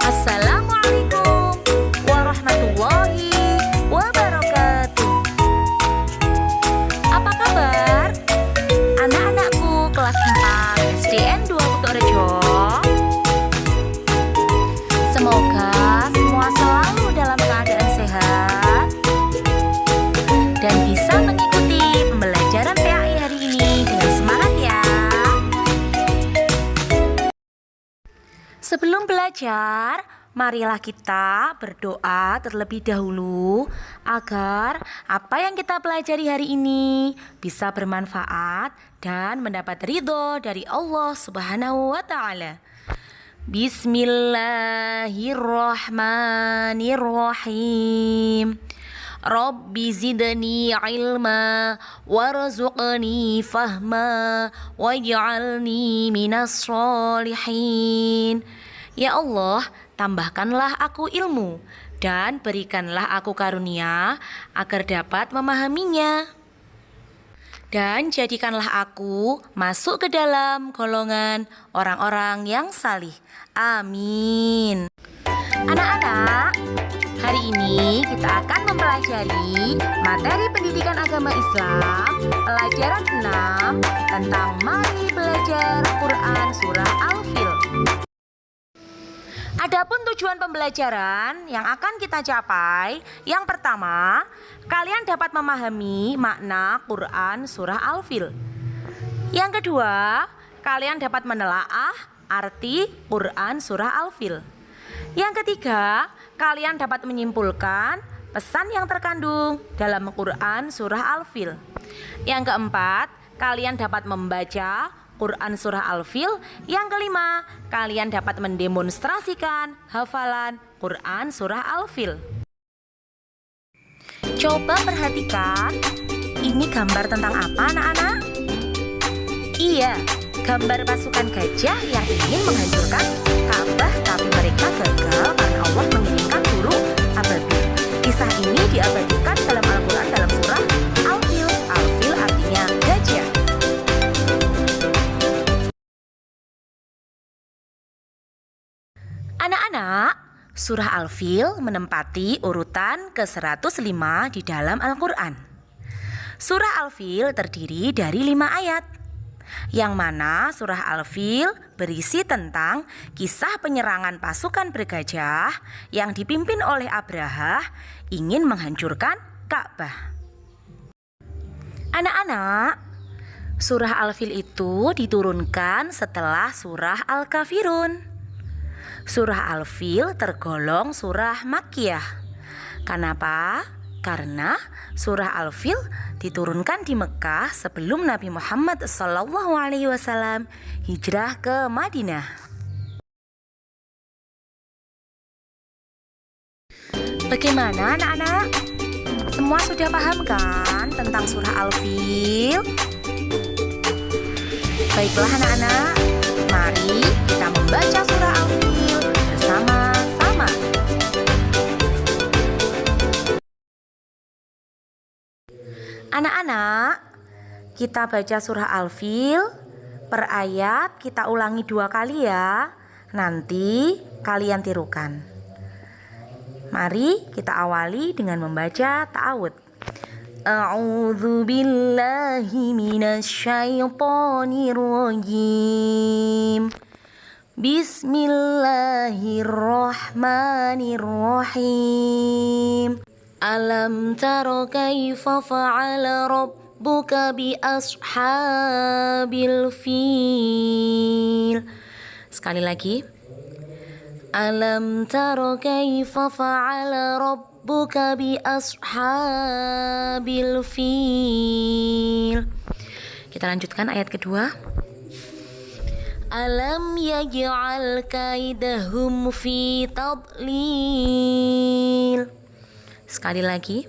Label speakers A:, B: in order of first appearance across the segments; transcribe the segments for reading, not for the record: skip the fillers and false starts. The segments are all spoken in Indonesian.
A: Assalamualaikum warahmatullahi wabarakatuh. Apa kabar? Anak-anakku kelas 4 SDN 2 Kutorejo. Semoga semua selalu dalam keadaan sehat dan bisa mengikuti pembelajaran PAI hari ini dengan semangat ya. Sebelum belajar, marilah kita berdoa terlebih dahulu agar apa yang kita pelajari hari ini bisa bermanfaat dan mendapat ridho dari Allah Subhanahu wa Ta'ala. Bismillahirrahmanirrahim. Rabbi zidni ilma warzuqni fahma waj'alni minas sholihin. Ya Allah, tambahkanlah aku ilmu dan berikanlah aku karunia agar dapat memahaminya. Dan jadikanlah aku masuk ke dalam golongan orang-orang yang salih. Amin. Anak-anak, hari ini kita akan mempelajari materi pendidikan agama Islam pelajaran 6 tentang mari belajar Quran surah Al-Fil. Adapun tujuan pembelajaran yang akan kita capai, yang pertama, kalian dapat memahami makna Quran surah Al-Fil. Yang kedua, kalian dapat menelaah arti Quran surah Al-Fil. Yang ketiga, kalian dapat menyimpulkan pesan yang terkandung dalam Quran surah Al-Fil. Yang keempat, kalian dapat membaca Quran surah Al-Fil. Yang kelima, kalian dapat mendemonstrasikan hafalan Quran surah Al-Fil. Coba perhatikan, ini gambar tentang apa anak-anak? Iya, gambar pasukan gajah yang ingin menghancurkan Ka'bah, tapi mereka gagal karena Allah mengirimkan burung ababil. Kisah ini diabadikan dalam Al-Quran dalam surah Al-Fil. Al-Fil artinya gajah. Anak-anak, surah Al-Fil menempati urutan ke-105 di dalam Al-Quran. Surah Al-Fil terdiri dari 5 ayat, yang mana surah Al-Fil berisi tentang kisah penyerangan pasukan bergajah yang dipimpin oleh Abraha ingin menghancurkan Ka'bah. Anak-anak, surah Al-Fil itu diturunkan setelah surah Al-Kafirun. Surah Al-Fil tergolong surah Makkiyah. Kenapa? Karena surah Al-Fil diturunkan di Mekah sebelum Nabi Muhammad SAW hijrah ke Madinah. Bagaimana anak-anak? Semua sudah paham kan tentang surah Al-Fil? Baiklah anak-anak, mari kita membaca surah Al-Fil bersama-sama. Anak-anak, kita baca surah Al-Fil per ayat, kita ulangi 2 kali ya. Nanti kalian tirukan. Mari kita awali dengan membaca ta'awudz. A'udzu billahi minasyaitonir rajim. Bismillahirrahmanirrahim. Alam tara kaifa fa'ala rabbuka bi ashabil fil. Sekali lagi. Alam tara kaifa fa'ala rabbuka bi ashabil fil. Kita lanjutkan ayat kedua. Alam yaj'al kaidahum fi tadlil. Sekali lagi.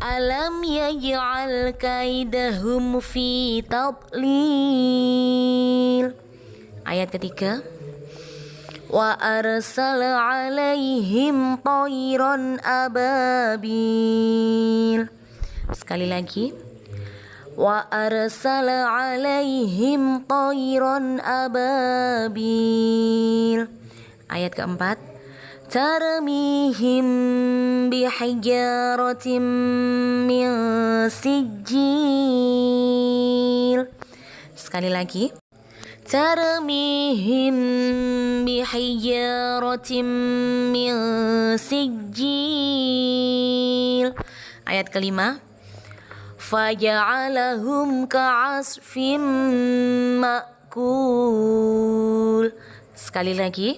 A: Alam yaj'al kaidahum fi tadlil. Ayat ketiga. Wa arsala 'alaihim tayran ababil. Sekali lagi. Wa arsala 'alaihim tayran ababil. Ayat keempat. Tarmihim bihijaratin min sijil. Sekali lagi. Tarmihim bihijaratin min sijil. Ayat kelima. Faja'alahum ka'asfim ma'kul. Sekali lagi.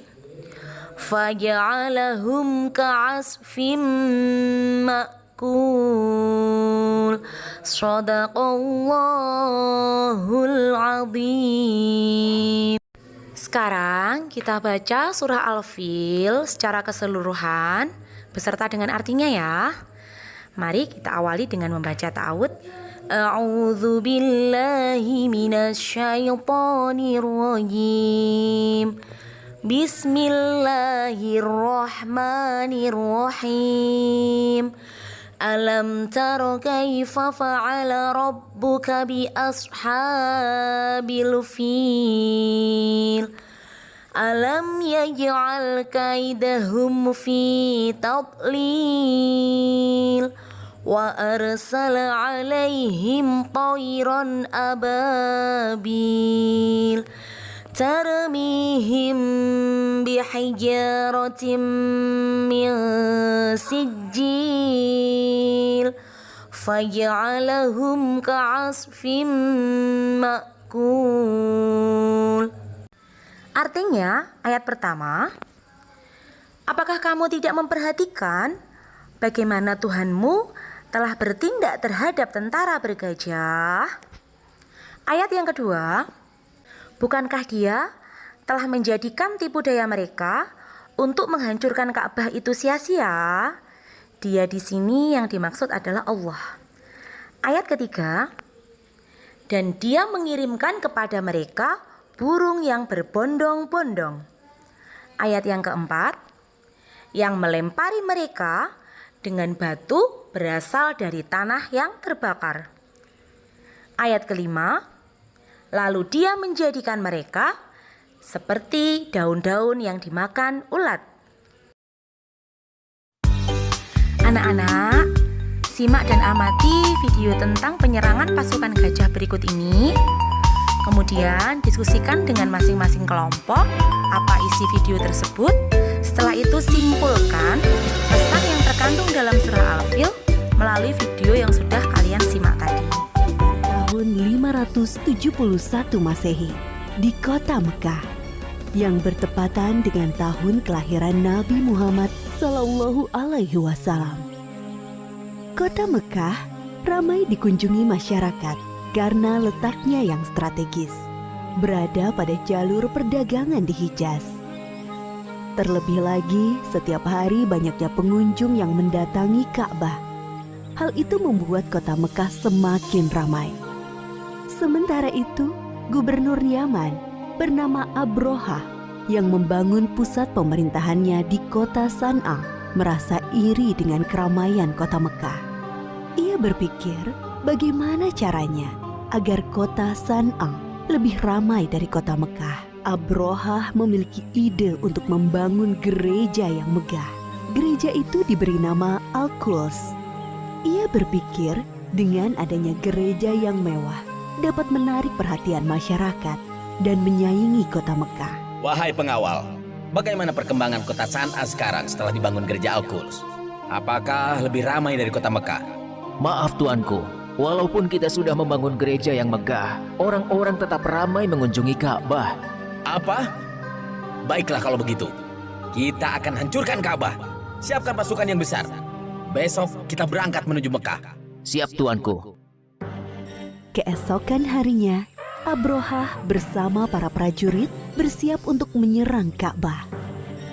A: Faja'alahum ka'asfim ma'kul. Shadaqallahul azim. Sekarang kita baca surah Al-Fil secara keseluruhan beserta dengan artinya ya. Mari kita awali dengan membaca ta'awudz. A'udzu billahi minasyaitonir rajim. Bismillahirrahmanirrahim. Alam tara kaifa fa'ala rabbuka bi ashabil fil. Alam yaj'al kaidahum fi tadlil. Wa arsala 'alaihim tayran ababil. Tarmihim bihijaratin min sijil. Faj'alahum ka'asfim ma'kul. Artinya, ayat pertama, apakah kamu tidak memperhatikan bagaimana Tuhanmu telah bertindak terhadap tentara bergajah? Ayat yang kedua, bukankah Dia telah menjadikan tipu daya mereka untuk menghancurkan Ka'bah itu sia-sia? Dia di sini yang dimaksud adalah Allah. Ayat ketiga, dan Dia mengirimkan kepada mereka burung yang berbondong-bondong. Ayat yang keempat, yang melempari mereka dengan batu berasal dari tanah yang terbakar. Ayat kelima, lalu Dia menjadikan mereka seperti daun-daun yang dimakan ulat. Anak-anak, simak dan amati video tentang penyerangan pasukan gajah berikut ini. Kemudian diskusikan dengan masing-masing kelompok apa isi video tersebut. Setelah itu simpulkan pesan yang terkandung dalam surah Al-Fil melalui video yang sudah kalian simak tadi.
B: Tahun 571 Masehi di kota Mekah yang bertepatan dengan tahun kelahiran Nabi Muhammad Sallallahu Alaihi Wasallam. Kota Mekah ramai dikunjungi masyarakat karena letaknya yang strategis, berada pada jalur perdagangan di Hijaz. Terlebih lagi, setiap hari banyaknya pengunjung yang mendatangi Ka'bah. Hal itu membuat kota Mekah semakin ramai. Sementara itu, Gubernur Yaman bernama Abroha yang membangun pusat pemerintahannya di kota San'a merasa iri dengan keramaian kota Mekah. Ia berpikir bagaimana caranya agar kota San'a lebih ramai dari kota Mekah. Abroha memiliki ide untuk membangun gereja yang megah. Gereja itu diberi nama Al-Quds. Ia berpikir dengan adanya gereja yang mewah dapat menarik perhatian masyarakat dan menyaingi kota Mekah.
C: Wahai pengawal, bagaimana perkembangan kota San'a sekarang setelah dibangun gereja Al-Quds? Apakah lebih ramai dari kota Mekah?
D: Maaf tuanku, walaupun kita sudah membangun gereja yang megah, orang-orang tetap ramai mengunjungi Ka'bah.
C: Apa? Baiklah kalau begitu. Kita akan hancurkan Ka'bah. Siapkan pasukan yang besar. Besok kita berangkat menuju Mekah.
D: Siap tuanku.
B: Keesokan harinya, Abroha bersama para prajurit bersiap untuk menyerang Ka'bah.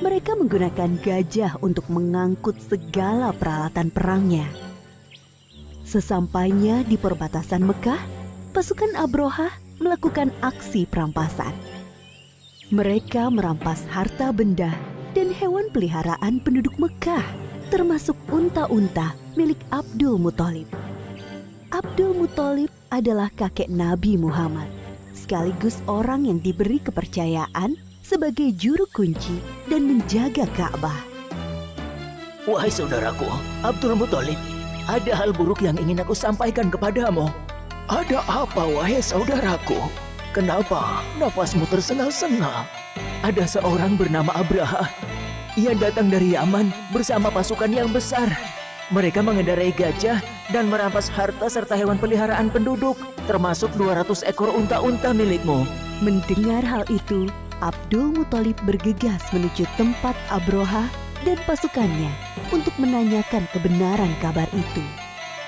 B: Mereka menggunakan gajah untuk mengangkut segala peralatan perangnya. Sesampainya di perbatasan Mekah, pasukan Abroha melakukan aksi perampasan. Mereka merampas harta benda dan hewan peliharaan penduduk Mekah, termasuk unta-unta milik Abdul Muthalib. Abdul Muthalib adalah kakek Nabi Muhammad, sekaligus orang yang diberi kepercayaan sebagai juru kunci dan menjaga Ka'bah.
D: Wahai saudaraku, Abdul Muthalib, ada hal buruk yang ingin aku sampaikan kepadamu. Ada apa, wahai saudaraku? Kenapa nafasmu tersengal-sengal? Ada seorang bernama Abraha. Ia datang dari Yaman bersama pasukan yang besar. Mereka mengendarai gajah dan merampas harta serta hewan peliharaan penduduk, termasuk 200 ekor unta-unta milikmu.
B: Mendengar hal itu, Abdul Muthalib bergegas menuju tempat Abraha dan pasukannya untuk menanyakan kebenaran kabar itu.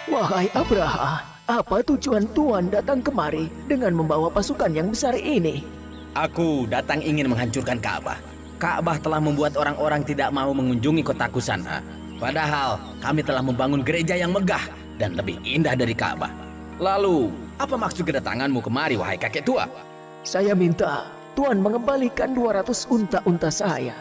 D: Wahai Abraha, apa tujuan Tuan datang kemari dengan membawa pasukan yang besar ini?
C: Aku datang ingin menghancurkan Ka'bah. Ka'bah telah membuat orang-orang tidak mau mengunjungi kotaku sana. Padahal kami telah membangun gereja yang megah dan lebih indah dari Ka'bah. Lalu, apa maksud kedatanganmu kemari, wahai kakek tua?
D: Saya minta Tuan mengembalikan 200 unta-unta saya.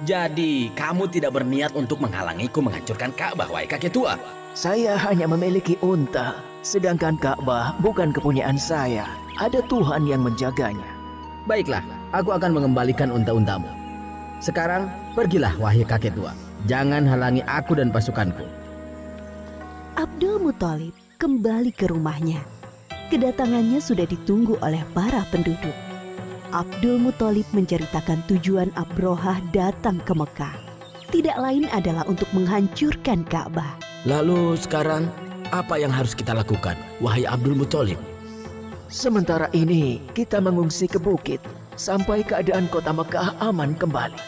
C: Jadi, kamu tidak berniat untuk menghalangiku menghancurkan Ka'bah, wahai kakek tua?
D: Saya hanya memiliki unta, sedangkan Ka'bah bukan kepunyaan saya. Ada Tuhan yang menjaganya.
C: Baiklah, aku akan mengembalikan unta-untamu. Sekarang, pergilah, wahai kakek tua. Jangan halangi aku dan pasukanku.
B: Abdul Muthalib kembali ke rumahnya. Kedatangannya sudah ditunggu oleh para penduduk. Abdul Muthalib menceritakan tujuan Abraha datang ke Mekah. Tidak lain adalah untuk menghancurkan Ka'bah.
C: Lalu sekarang, apa yang harus kita lakukan, wahai Abdul Muthalib?
D: Sementara ini, kita mengungsi ke bukit sampai keadaan kota Mekah aman kembali.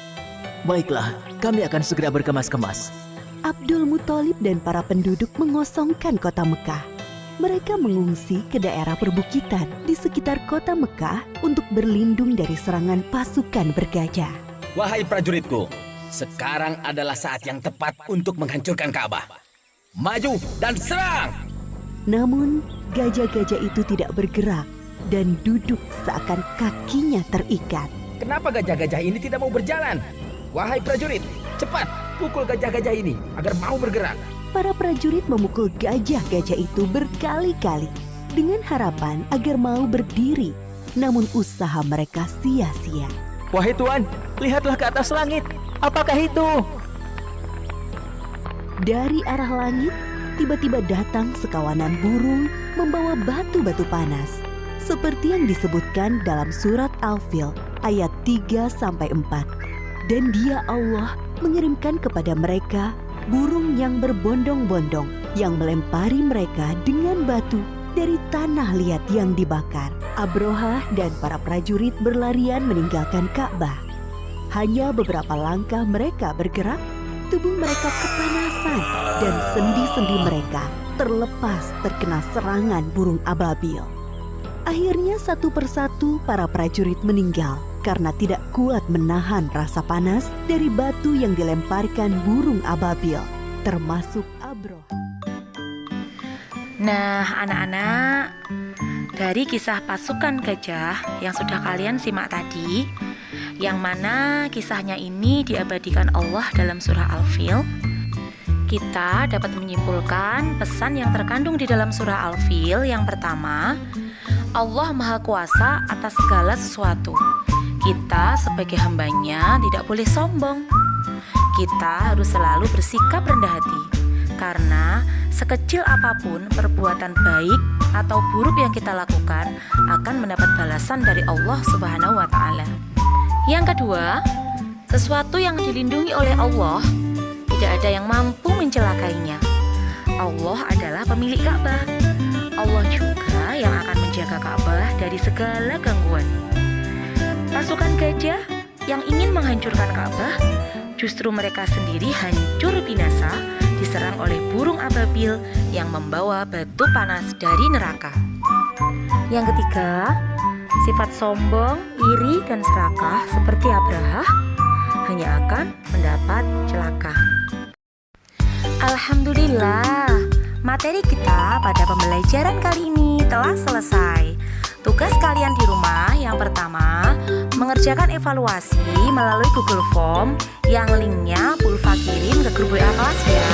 D: Baiklah, kami akan segera berkemas-kemas.
B: Abdul Muthalib dan para penduduk mengosongkan kota Mekah. Mereka mengungsi ke daerah perbukitan di sekitar kota Mekah untuk berlindung dari serangan pasukan bergajah.
C: Wahai prajuritku, sekarang adalah saat yang tepat untuk menghancurkan Ka'bah. Maju dan serang!
B: Namun, gajah-gajah itu tidak bergerak dan duduk seakan kakinya terikat.
C: Kenapa gajah-gajah ini tidak mau berjalan? Wahai prajurit, cepat pukul gajah-gajah ini agar mau bergerak.
B: Para prajurit memukul gajah-gajah itu berkali-kali dengan harapan agar mau berdiri. Namun usaha mereka sia-sia.
D: Wahai Tuan, lihatlah ke atas langit. Apakah itu?
B: Dari arah langit, tiba-tiba datang sekawanan burung membawa batu-batu panas. Seperti yang disebutkan dalam surat Al-Fil ayat 3-4. Dan Dia Allah mengirimkan kepada mereka burung yang berbondong-bondong yang melempari mereka dengan batu dari tanah liat yang dibakar. Abraha dan para prajurit berlarian meninggalkan Ka'bah. Hanya beberapa langkah mereka bergerak, tubuh mereka kepanasan dan sendi-sendi mereka terlepas terkena serangan burung ababil. Akhirnya satu persatu para prajurit meninggal karena tidak kuat menahan rasa panas dari batu yang dilemparkan burung ababil, termasuk Abraha.
A: Nah, anak-anak, dari kisah pasukan gajah yang sudah kalian simak tadi, yang mana kisahnya ini diabadikan Allah dalam surah Al-Fil, kita dapat menyimpulkan pesan yang terkandung di dalam surah Al-Fil. Yang pertama, Allah Maha Kuasa atas segala sesuatu. Kita sebagai hambanya tidak boleh sombong. Kita harus selalu bersikap rendah hati, karena sekecil apapun perbuatan baik atau buruk yang kita lakukan akan mendapat balasan dari Allah Subhanahu wa Ta'ala. Yang kedua, sesuatu yang dilindungi oleh Allah tidak ada yang mampu mencelakainya. Allah adalah pemilik Ka'bah. Allah juga yang akan menjaga Ka'bah dari segala gangguan. Pasukan gajah yang ingin menghancurkan Ka'bah, justru mereka sendiri hancur binasa diserang oleh burung ababil yang membawa batu panas dari neraka. Yang ketiga, sifat sombong, iri, dan serakah seperti Abraha hanya akan mendapat celaka. Alhamdulillah, materi kita pada pembelajaran kali ini telah selesai. Tugas kalian di rumah yang pertama, mengerjakan evaluasi melalui Google Form yang linknya Pulfa kirim ke grup WA kelas ya.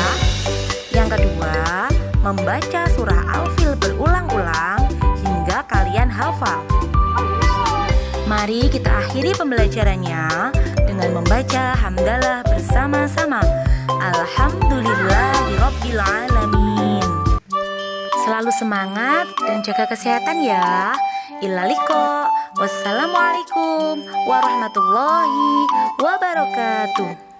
A: Yang kedua, membaca surah Al-Fil berulang-ulang hingga kalian hafal. Mari kita akhiri pembelajarannya dengan membaca hamdalah bersama-sama. Alhamdulillahirabbil alamin. Selalu semangat dan jaga kesehatan ya. Ilaliko. Wassalamualaikum warahmatullahi wabarakatuh.